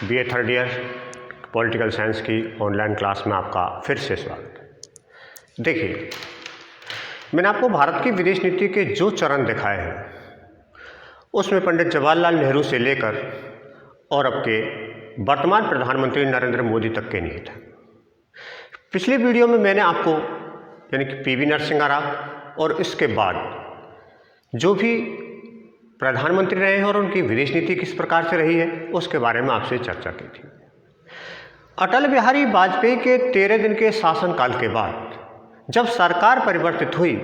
BA third year political science की online class में आपका फिर से स्वागत है। देखिए, मैंने आपको भारत की विदेश नीति के जो चरण दिखाए हैं उसमें पंडित जवाहरलाल नेहरू से लेकर और अब के वर्तमान प्रधानमंत्री नरेंद्र मोदी तक के निहित हैं। पिछली वीडियो में मैंने आपको यानी कि पीवी नरसिम्हा राव और इसके बाद जो भी प्रधानमंत्री रहे हैं और उनकी विदेश नीति किस प्रकार से रही है उसके बारे में आपसे चर्चा की थी। अटल बिहारी वाजपेयी के 13 दिन के शासनकाल के बाद जब सरकार परिवर्तित हुई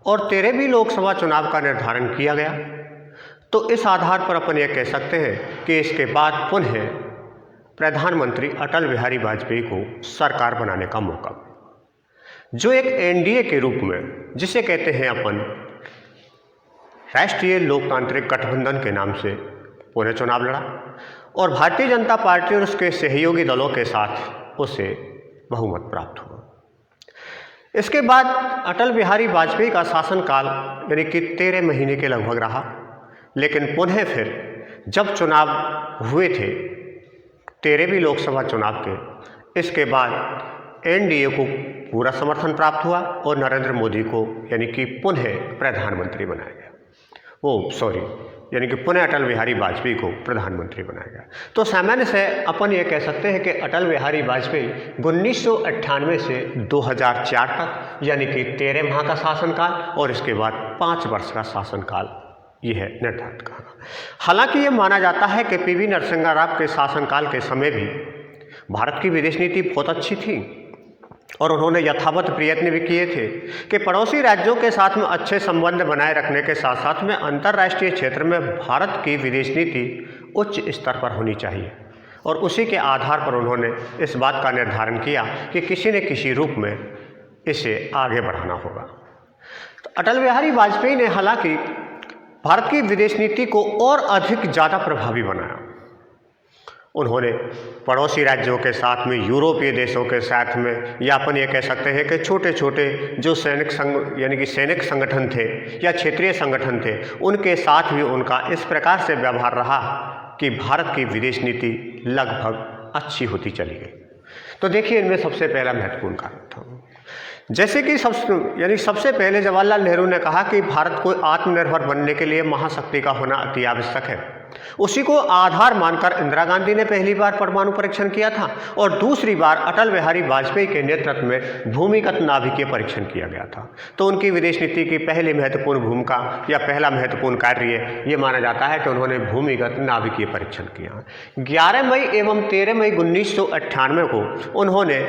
और 13वीं लोकसभा चुनाव का निर्धारण किया गया तो इस आधार पर अपन यह कह सकते हैं कि इसके बाद पुनः प्रधानमंत्री अटल बिहारी वाजपेयी को सरकार बनाने का मौका, जो एक एनडीए के रूप में जिसे कहते हैं अपन राष्ट्रीय लोकतांत्रिक गठबंधन के नाम से पुनः चुनाव लड़ा और भारतीय जनता पार्टी और उसके सहयोगी दलों के साथ उसे बहुमत प्राप्त हुआ। इसके बाद अटल बिहारी वाजपेयी का शासनकाल यानी कि 13 महीने के लगभग रहा, लेकिन पुनः फिर जब चुनाव हुए थे 13वीं लोकसभा चुनाव के, इसके बाद एनडीए को पूरा समर्थन प्राप्त हुआ और नरेंद्र मोदी को यानी कि पुनः प्रधानमंत्री बनाया गया। यानी कि पुनः अटल बिहारी वाजपेयी को प्रधानमंत्री बनाया गया। तो सामान्य से अपन ये कह सकते हैं कि अटल बिहारी वाजपेयी 1998 से 2004 तक यानी कि 13 माह का शासनकाल और इसके बाद 5 वर्ष का शासनकाल यह है निर्धारित कहा। हालांकि ये माना जाता है कि पीवी नरसिम्हा राव के शासनकाल के समय भी भारत की विदेश नीति बहुत अच्छी थी और उन्होंने यथावत प्रयत्न भी किए थे कि पड़ोसी राज्यों के साथ में अच्छे संबंध बनाए रखने के साथ साथ में अंतर्राष्ट्रीय क्षेत्र में भारत की विदेश नीति उच्च स्तर पर होनी चाहिए और उसी के आधार पर उन्होंने इस बात का निर्धारण किया कि किसी न किसी रूप में इसे आगे बढ़ाना होगा। तो अटल बिहारी वाजपेयी ने हालांकि भारत की विदेश नीति को और अधिक ज़्यादा प्रभावी बनाया। उन्होंने पड़ोसी राज्यों के साथ में, यूरोपीय देशों के साथ में, या अपन ये कह सकते हैं कि छोटे छोटे जो सैनिक संघ यानी कि सैनिक संगठन थे या क्षेत्रीय संगठन थे, उनके साथ भी उनका इस प्रकार से व्यवहार रहा कि भारत की विदेश नीति लगभग अच्छी होती चली गई। तो देखिए, इनमें सबसे पहला महत्वपूर्ण कारण था जैसे कि सबसे पहले जवाहरलाल नेहरू ने कहा कि भारत को आत्मनिर्भर बनने के लिए महाशक्ति का होना अति आवश्यक है। उसी को आधार मानकर इंदिरा गांधी ने पहली बार परमाणु परीक्षण किया था और दूसरी बार अटल बिहारी वाजपेयी के नेतृत्व में भूमिगत नाभिकीय परीक्षण किया गया था। तो उनकी विदेश नीति की पहली महत्वपूर्ण भूमिका या पहला महत्वपूर्ण कार्य ये माना जाता है कि उन्होंने भूमिगत नाभिकीय परीक्षण किया। 11 मई एवं 13 मई 1998 को उन्होंने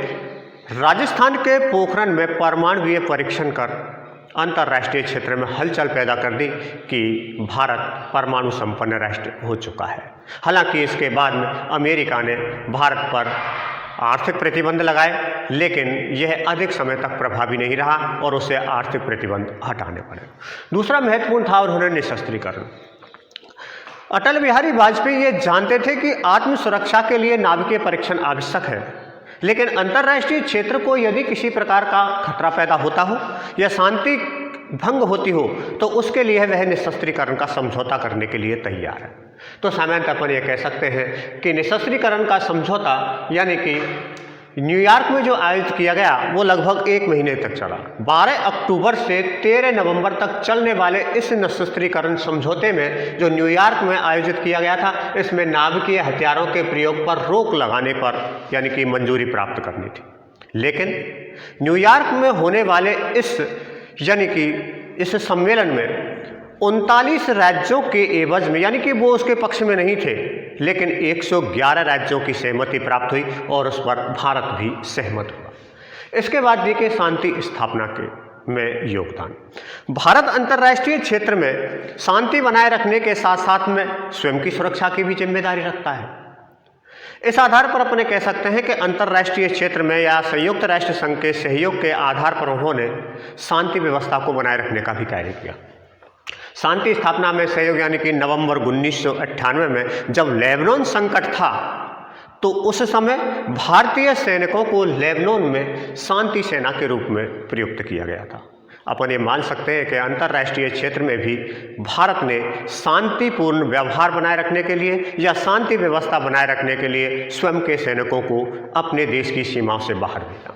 राजस्थान के पोखरण में परमाणुवीय परीक्षण कर अंतर्राष्ट्रीय क्षेत्र में हलचल पैदा कर दी कि भारत परमाणु संपन्न राष्ट्र हो चुका है। हालांकि इसके बाद में अमेरिका ने भारत पर आर्थिक प्रतिबंध लगाए, लेकिन यह अधिक समय तक प्रभावी नहीं रहा और उसे आर्थिक प्रतिबंध हटाने पड़े। दूसरा महत्वपूर्ण था उन्होंने निशस्त्रीकरण। अटल बिहारी वाजपेयी ये जानते थे कि आत्म सुरक्षा के लिए नाभिकीय परीक्षण आवश्यक है, लेकिन अंतर्राष्ट्रीय क्षेत्र को यदि किसी प्रकार का खतरा पैदा होता हो या शांति भंग होती हो तो उसके लिए वह निशस्त्रीकरण का समझौता करने के लिए तैयार है। तो सामान्यतः अपन ये कह सकते हैं कि निशस्त्रीकरण का समझौता यानी कि न्यूयॉर्क में जो आयोजित किया गया वो लगभग 1 महीने तक चला। 12 अक्टूबर से 13 नवंबर तक चलने वाले इस निशस्त्रीकरण समझौते में जो न्यूयॉर्क में आयोजित किया गया था, इसमें नाभिकीय हथियारों के प्रयोग पर रोक लगाने पर यानी कि मंजूरी प्राप्त करनी थी। लेकिन न्यूयॉर्क में होने वाले इस सम्मेलन में 39 राज्यों के एवज में यानी कि वो उसके पक्ष में नहीं थे, लेकिन 111 राज्यों की सहमति प्राप्त हुई और उस पर भारत भी सहमत हुआ। इसके बाद देखिए शांति स्थापना में योगदान। भारत अंतर्राष्ट्रीय क्षेत्र में शांति बनाए रखने के साथ साथ में स्वयं की सुरक्षा की भी जिम्मेदारी रखता है। इस आधार पर अपने कह सकते हैं कि अंतर्राष्ट्रीय क्षेत्र में या संयुक्त राष्ट्र संघ के सहयोग के आधार पर उन्होंने शांति व्यवस्था को बनाए रखने का भी कार्य किया। शांति स्थापना में सहयोग यानी कि नवंबर 1998 में जब लेबनान संकट था तो उस समय भारतीय सैनिकों को लेबनान में शांति सेना के रूप में प्रयुक्त किया गया था। अपन ये मान सकते हैं कि अंतर्राष्ट्रीय क्षेत्र में भी भारत ने शांतिपूर्ण व्यवहार बनाए रखने के लिए या शांति व्यवस्था बनाए रखने के लिए स्वयं के सैनिकों को अपने देश की सीमाओं से बाहर भेजा।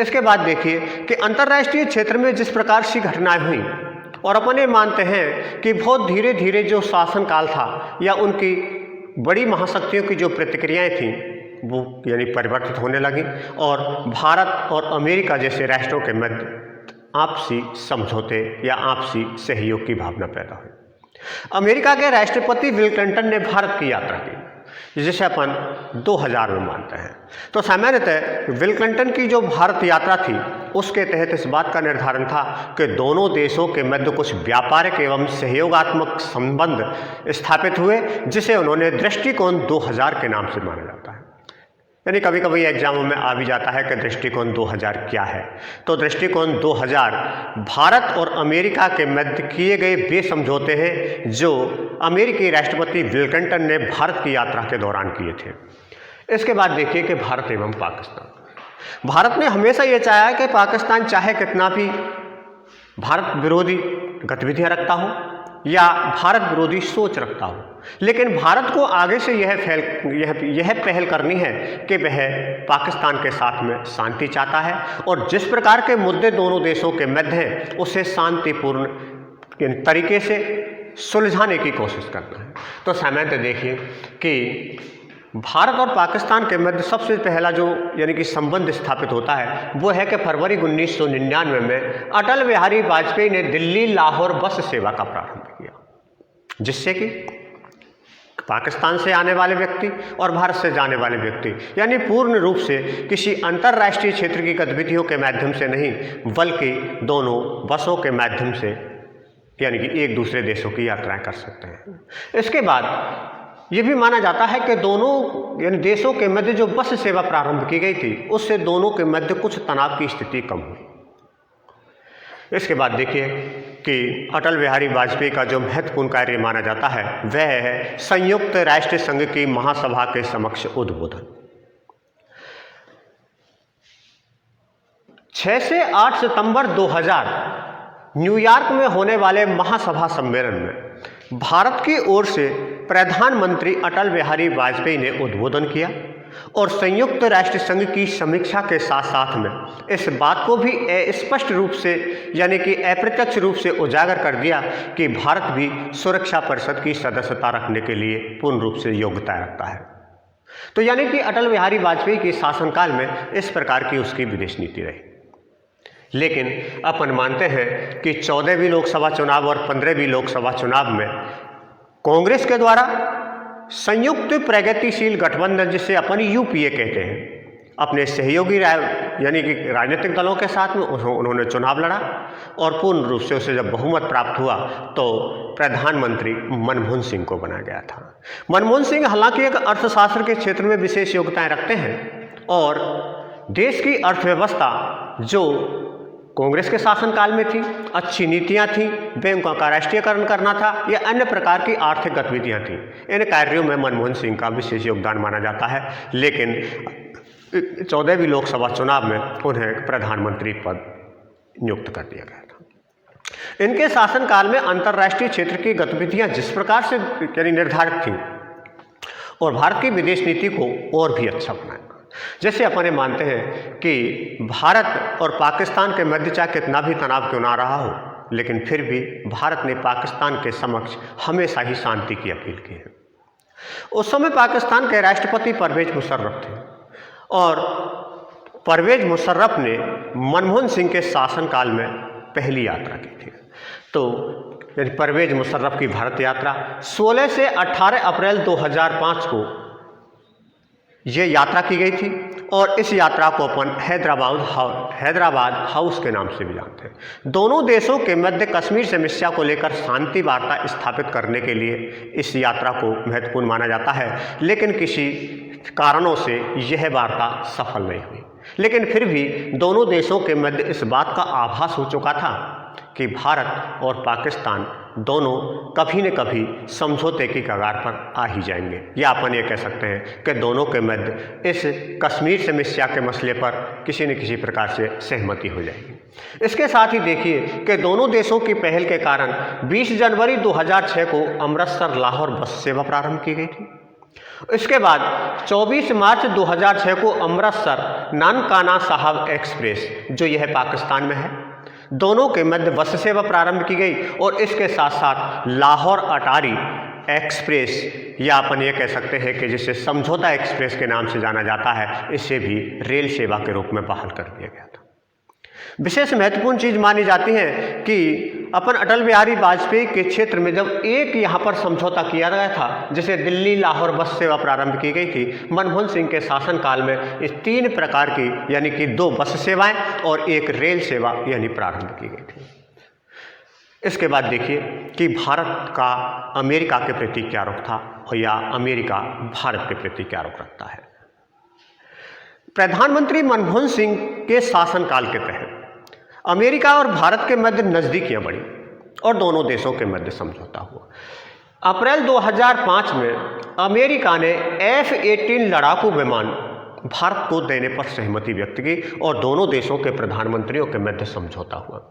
इसके बाद देखिए कि अंतर्राष्ट्रीय क्षेत्र में जिस प्रकार से घटनाएं हुई और अपन ये मानते हैं कि बहुत धीरे धीरे जो शासनकाल था या उनकी बड़ी महाशक्तियों की जो प्रतिक्रियाएं थीं वो यानी परिवर्तित होने लगी और भारत और अमेरिका जैसे राष्ट्रों के मध्य आपसी समझौते या आपसी सहयोग की भावना पैदा हुई। अमेरिका के राष्ट्रपति बिल क्लिंटन ने भारत की यात्रा की, जिसे अपन 2000 में मानते हैं। तो सामान्यतः बिल क्लिंटन की जो भारत यात्रा थी उसके तहत इस बात का निर्धारण था कि दोनों देशों के मध्य कुछ व्यापारिक एवं सहयोगात्मक संबंध स्थापित हुए, जिसे उन्होंने दृष्टिकोण 2000 के नाम से माना जाता है। यानी कभी कभी एग्जामों में आ भी जाता है कि दृष्टिकोण 2000 क्या है। तो दृष्टिकोण 2000 भारत और अमेरिका के मध्य किए गए वे समझौते हैं जो अमेरिकी राष्ट्रपति बिल क्लिंटन ने भारत की यात्रा के दौरान किए थे। इसके बाद देखिए कि भारत एवं पाकिस्तान। भारत ने हमेशा ये चाहा है कि पाकिस्तान चाहे कितना भी भारत विरोधी गतिविधियां रखता हो या भारत विरोधी सोच रखता हो, लेकिन भारत को आगे से यह पहल करनी है कि वह पाकिस्तान के साथ में शांति चाहता है और जिस प्रकार के मुद्दे दोनों देशों के मध्य हैं उसे शांतिपूर्ण तरीके से सुलझाने की कोशिश करना है। तो सामान्यतः देखिए कि भारत और पाकिस्तान के मध्य सबसे पहला जो यानी कि संबंध स्थापित होता है वो है कि फरवरी 1999 में अटल बिहारी वाजपेयी ने दिल्ली लाहौर बस सेवा का प्रारंभ किया, जिससे कि पाकिस्तान से आने वाले व्यक्ति और भारत से जाने वाले व्यक्ति यानी पूर्ण रूप से किसी अंतर्राष्ट्रीय क्षेत्र की गतिविधियों के माध्यम से नहीं बल्कि दोनों बसों के माध्यम से यानी कि एक दूसरे देशों की यात्राएं कर सकते हैं। इसके बाद ये भी माना जाता है कि दोनों यानी देशों के मध्य जो बस सेवा प्रारंभ की गई थी उससे दोनों के मध्य कुछ तनाव की स्थिति कम हुई। इसके बाद देखिए कि अटल बिहारी वाजपेयी का जो महत्वपूर्ण कार्य माना जाता है वह है संयुक्त राष्ट्र संघ की महासभा के समक्ष उद्बोधन। 6 से 8 सितंबर 2000 न्यूयॉर्क में होने वाले महासभा सम्मेलन में भारत की ओर से प्रधानमंत्री अटल बिहारी वाजपेयी ने उद्बोधन किया और संयुक्त राष्ट्र संघ की समीक्षा के साथ साथ में इस बात को भी स्पष्ट रूप से यानी कि अप्रत्यक्ष रूप से उजागर कर दिया कि भारत भी सुरक्षा परिषद की सदस्यता रखने के लिए पूर्ण रूप से योग्यता रखता है। तो यानी कि अटल बिहारी वाजपेयी के शासनकाल में इस प्रकार की उसकी विदेश नीति रही। लेकिन अपन मानते हैं कि 14वीं लोकसभा चुनाव और 15वीं लोकसभा चुनाव में कांग्रेस के द्वारा संयुक्त प्रगतिशील गठबंधन, जिसे अपन यूपीए कहते हैं, अपने सहयोगी यानी कि राजनीतिक दलों के साथ में उन्होंने चुनाव लड़ा और पूर्ण रूप से उसे जब बहुमत प्राप्त हुआ तो प्रधानमंत्री मनमोहन सिंह को बनाया गया था। मनमोहन सिंह हालांकि एक अर्थशास्त्र के क्षेत्र में विशेष योग्यताएं रखते हैं और देश की अर्थव्यवस्था जो कांग्रेस के शासनकाल में थी, अच्छी नीतियां थी, बैंकों का राष्ट्रीयकरण करना था या अन्य प्रकार की आर्थिक गतिविधियां थी, इन कार्यों में मनमोहन सिंह का विशेष योगदान माना जाता है। लेकिन 14वीं लोकसभा चुनाव में उन्हें प्रधानमंत्री पद नियुक्त कर दिया गया था। इनके शासनकाल में अंतर्राष्ट्रीय क्षेत्र की गतिविधियां जिस प्रकार से यानी निर्धारित थी और भारत की विदेश नीति को और भी अच्छा बनाया। जैसे अपन ये मानते हैं कि भारत और पाकिस्तान के मध्य चाहे कितना भी तनाव क्यों ना रहा हो, लेकिन फिर भी भारत ने पाकिस्तान के समक्ष हमेशा ही शांति की अपील की है। उस समय पाकिस्तान के राष्ट्रपति परवेज मुशर्रफ थे और परवेज मुशर्रफ ने मनमोहन सिंह के शासनकाल में पहली यात्रा की थी। तो परवेज मुशर्रफ की भारत यात्रा 16 से 18 अप्रैल 2005 को ये यात्रा की गई थी और इस यात्रा को अपन हैदराबाद हाउस के नाम से भी जानते हैं। दोनों देशों के मध्य कश्मीर समस्या को लेकर शांति वार्ता स्थापित करने के लिए इस यात्रा को महत्वपूर्ण माना जाता है, लेकिन किसी कारणों से यह वार्ता सफल नहीं हुई। लेकिन फिर भी दोनों देशों के मध्य इस बात का आभास हो चुका था कि भारत और पाकिस्तान दोनों कभी न कभी समझौते की कगार पर आ ही जाएंगे, या अपन ये कह सकते हैं कि दोनों के मध्य इस कश्मीर समस्या के मसले पर किसी न किसी प्रकार से सहमति हो जाएगी। इसके साथ ही देखिए कि दोनों देशों की पहल के कारण 20 जनवरी 2006 को अमृतसर लाहौर बस सेवा प्रारंभ की गई थी। इसके बाद 24 मार्च 2006 को अमृतसर नानकाना साहब एक्सप्रेस, जो यह पाकिस्तान में है, दोनों के मध्य बस सेवा प्रारंभ की गई और इसके साथ साथ लाहौर अटारी एक्सप्रेस, या अपन ये कह सकते हैं कि जिसे समझौता एक्सप्रेस के नाम से जाना जाता है, इसे भी रेल सेवा के रूप में बहाल कर दिया गया था। विशेष महत्वपूर्ण चीज मानी जाती है कि अपन अटल बिहारी वाजपेयी के क्षेत्र में जब एक यहाँ पर समझौता किया गया था, जिसे दिल्ली लाहौर बस सेवा प्रारंभ की गई थी, मनमोहन सिंह के शासनकाल में इस 3 प्रकार की यानी कि 2 बस सेवाएं और 1 रेल सेवा यानी प्रारंभ की गई थी। इसके बाद देखिए कि भारत का अमेरिका के प्रति क्या रुख था या अमेरिका भारत के प्रति क्या रुख रखता है। प्रधानमंत्री मनमोहन सिंह के शासनकाल के तहत अमेरिका और भारत के मध्य नज़दीकियां बढ़ी और दोनों देशों के मध्य समझौता हुआ। अप्रैल 2005 में अमेरिका ने F-18 लड़ाकू विमान भारत को देने पर सहमति व्यक्त की और दोनों देशों के प्रधानमंत्रियों के मध्य समझौता हुआ।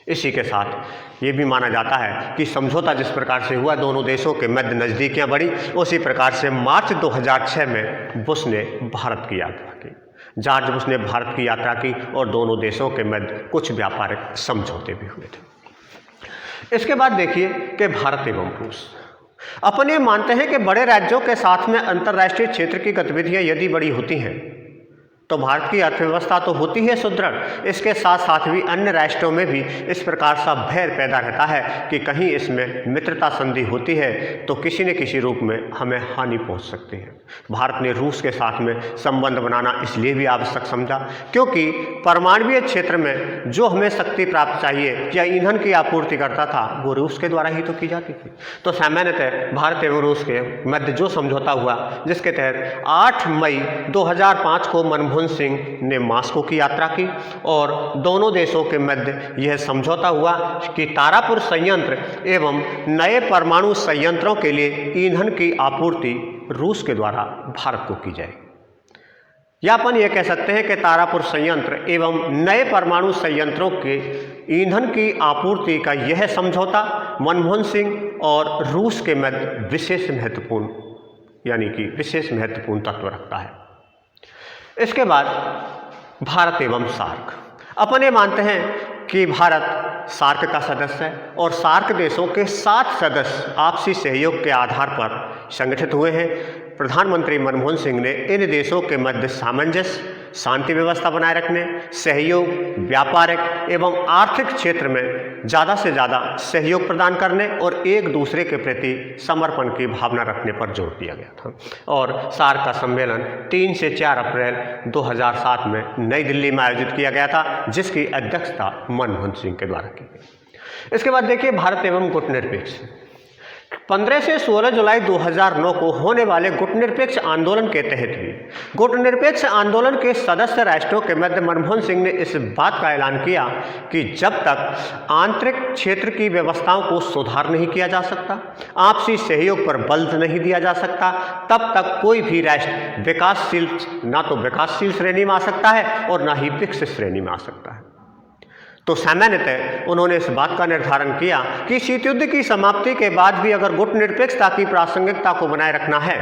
इसी के साथ ये भी माना जाता है कि समझौता जिस प्रकार से हुआ, दोनों देशों के मध्य नज़दीकियां बढ़ी, उसी प्रकार से मार्च 2006 में बुश ने भारत की यात्रा की। जॉर्ज बुश ने भारत की यात्रा की और दोनों देशों के मध्य कुछ व्यापारिक समझौते भी हुए थे। इसके बाद देखिए कि भारत एवं रूस, अपन ये मानते हैं कि बड़े राज्यों के साथ में अंतर्राष्ट्रीय क्षेत्र की गतिविधियां यदि बड़ी होती हैं तो भारत की अर्थव्यवस्था तो होती है सुदृढ़, इसके साथ साथ भी अन्य राष्ट्रों में भी इस प्रकार सा भय पैदा रहता है कि कहीं इसमें मित्रता संधि होती है तो किसी न किसी रूप में हमें हानि पहुंच सकती है। भारत ने रूस के साथ में संबंध बनाना इसलिए भी आवश्यक समझा क्योंकि परमाणु क्षेत्र में जो हमें शक्ति प्राप्त चाहिए या ईंधन की आपूर्ति करता था, वो रूस के द्वारा ही तो की जाती थी। तो सामान्यतः भारत एवं रूस के मध्य जो समझौता हुआ, जिसके तहत 8 मई 2005 को मनमोहन सिंह ने मास्को की यात्रा की और दोनों देशों के मध्य यह समझौता हुआ कि तारापुर संयंत्र एवं नए परमाणु संयंत्रों के लिए ईंधन की आपूर्ति रूस के द्वारा भारत को की जाए। या अपन यह कह सकते हैं कि तारापुर संयंत्र एवं नए परमाणु संयंत्रों के ईंधन की आपूर्ति का यह समझौता मनमोहन सिंह और रूस के मध्य विशेष महत्वपूर्ण यानी कि विशेष महत्वपूर्ण तत्व रखता है। इसके बाद भारत एवं सार्क, अपन ये मानते हैं कि भारत सार्क का सदस्य है और सार्क देशों के 7 सदस्य आपसी सहयोग के आधार पर संगठित हुए हैं। प्रधानमंत्री मनमोहन सिंह ने इन देशों के मध्य सामंजस्य, शांति व्यवस्था बनाए रखने, सहयोग, व्यापारिक एवं आर्थिक क्षेत्र में ज़्यादा से ज़्यादा सहयोग प्रदान करने और एक दूसरे के प्रति समर्पण की भावना रखने पर जोर दिया गया था। और सार्क का सम्मेलन 3 से 4 अप्रैल 2007 में नई दिल्ली में आयोजित किया गया था, जिसकी अध्यक्षता मनमोहन सिंह के द्वारा की गई। इसके बाद देखिए भारत एवं गुटनिरपेक्ष, 15 से 16 जुलाई 2009 को होने वाले गुटनिरपेक्ष आंदोलन के तहत भी गुटनिरपेक्ष आंदोलन के सदस्य राष्ट्रों के मध्य मनमोहन सिंह ने इस बात का ऐलान किया कि जब तक आंतरिक क्षेत्र की व्यवस्थाओं को सुधार नहीं किया जा सकता, आपसी सहयोग पर बल नहीं दिया जा सकता, तब तक कोई भी राष्ट्र विकासशील ना तो विकासशील श्रेणी में आ सकता है और ना ही विकसित श्रेणी में आ सकता है। तो सामान्यतः उन्होंने इस बात का निर्धारण किया कि शीत युद्ध की समाप्ति के बाद भी अगर गुटनिरपेक्षता की प्रासंगिकता को बनाए रखना है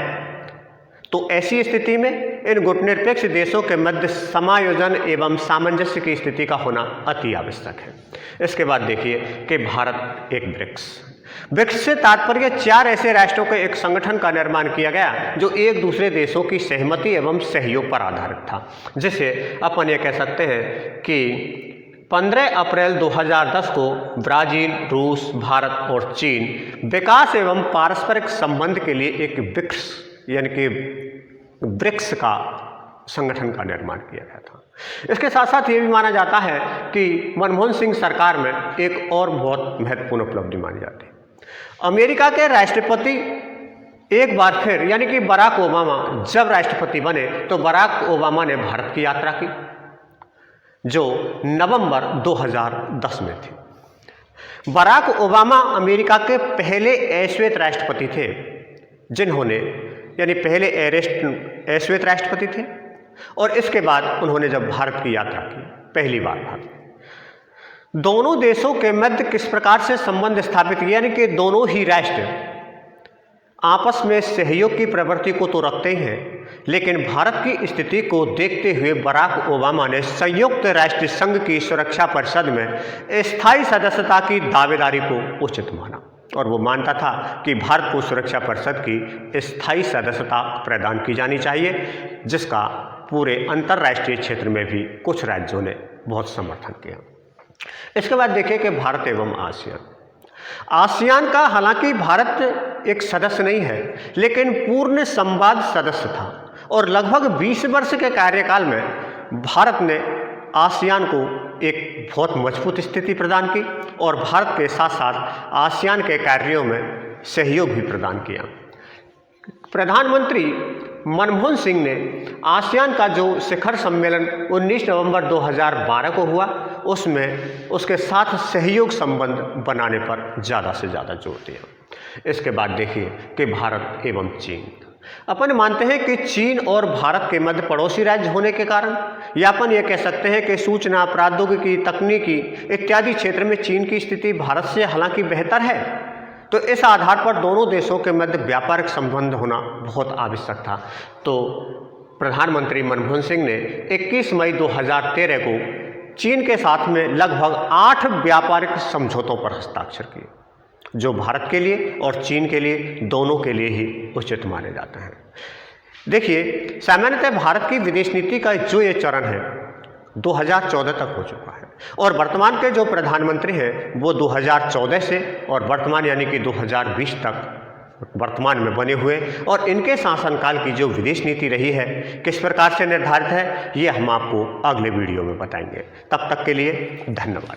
तो ऐसी स्थिति में इन गुटनिरपेक्ष देशों के मध्य समायोजन एवं सामंजस्य की स्थिति का होना अति आवश्यक है। इसके बाद देखिए कि भारत एक ब्रिक्स से तात्पर्य 4 ऐसे राष्ट्रों के एक संगठन का निर्माण किया गया जो एक दूसरे देशों की सहमति एवं सहयोग पर आधारित था, जिसे अपन ये कह सकते हैं कि 15 अप्रैल 2010 को ब्राज़ील, रूस, भारत और चीन विकास एवं पारस्परिक संबंध के लिए एक ब्रिक्स यानी कि ब्रिक्स का संगठन का निर्माण किया गया था। इसके साथ साथ ये भी माना जाता है कि मनमोहन सिंह सरकार में एक और बहुत महत्वपूर्ण उपलब्धि मानी जाती है। अमेरिका के राष्ट्रपति एक बार फिर यानी कि बराक ओबामा जब राष्ट्रपति बने तो बराक ओबामा ने भारत की यात्रा की, जो नवंबर 2010 में थी। बराक ओबामा अमेरिका के पहले अश्वेत राष्ट्रपति थे जिन्होंने यानी पहले अश्वेत राष्ट्रपति थे और इसके बाद उन्होंने जब भारत की यात्रा की पहली बार भारत, दोनों देशों के मध्य किस प्रकार से संबंध स्थापित किए, यानी कि दोनों ही राष्ट्र आपस में सहयोग की प्रवृत्ति को तो रखते ही हैं, लेकिन भारत की स्थिति को देखते हुए बराक ओबामा ने संयुक्त राष्ट्र संघ की सुरक्षा परिषद में स्थायी सदस्यता की दावेदारी को उचित माना और वो मानता था कि भारत को सुरक्षा परिषद की स्थायी सदस्यता प्रदान की जानी चाहिए, जिसका पूरे अंतर्राष्ट्रीय क्षेत्र में भी कुछ राज्यों ने बहुत समर्थन किया। इसके बाद देखिए कि भारत एवं आसियान का, हालांकि भारत एक सदस्य नहीं है, लेकिन पूर्ण संवाद सदस्य था और लगभग 20 वर्ष के कार्यकाल में भारत ने आसियान को एक बहुत मजबूत स्थिति प्रदान की और भारत के साथ साथ आसियान के कार्यों में सहयोग भी प्रदान किया। प्रधानमंत्री मनमोहन सिंह ने आसियान का जो शिखर सम्मेलन 19 नवंबर 2012 को हुआ, उसमें उसके साथ सहयोग संबंध बनाने पर ज़्यादा से ज़्यादा जोर दिया। इसके बाद देखिए कि भारत एवं चीन, अपन मानते हैं कि चीन और भारत के मध्य पड़ोसी राज्य होने के कारण, या अपन ये कह सकते हैं कि सूचना, प्रौद्योगिकी, तकनीकी इत्यादि क्षेत्र में चीन की स्थिति भारत से हालांकि बेहतर है, तो इस आधार पर दोनों देशों के मध्य व्यापारिक संबंध होना बहुत आवश्यक था। तो प्रधानमंत्री मनमोहन सिंह ने 21 मई 2013 को चीन के साथ में लगभग 8 व्यापारिक समझौतों पर हस्ताक्षर किए, जो भारत के लिए और चीन के लिए, दोनों के लिए ही उचित माने जाते हैं। देखिए, सामान्यतः भारत की विदेश नीति का जो ये चरण है 2014 तक हो चुका है और वर्तमान के जो प्रधानमंत्री हैं वो 2014 से और वर्तमान यानी कि 2020 तक वर्तमान में बने हुए, और इनके शासनकाल की जो विदेश नीति रही है किस प्रकार से निर्धारित है, ये हम आपको अगले वीडियो में बताएंगे। तब तक के लिए धन्यवाद।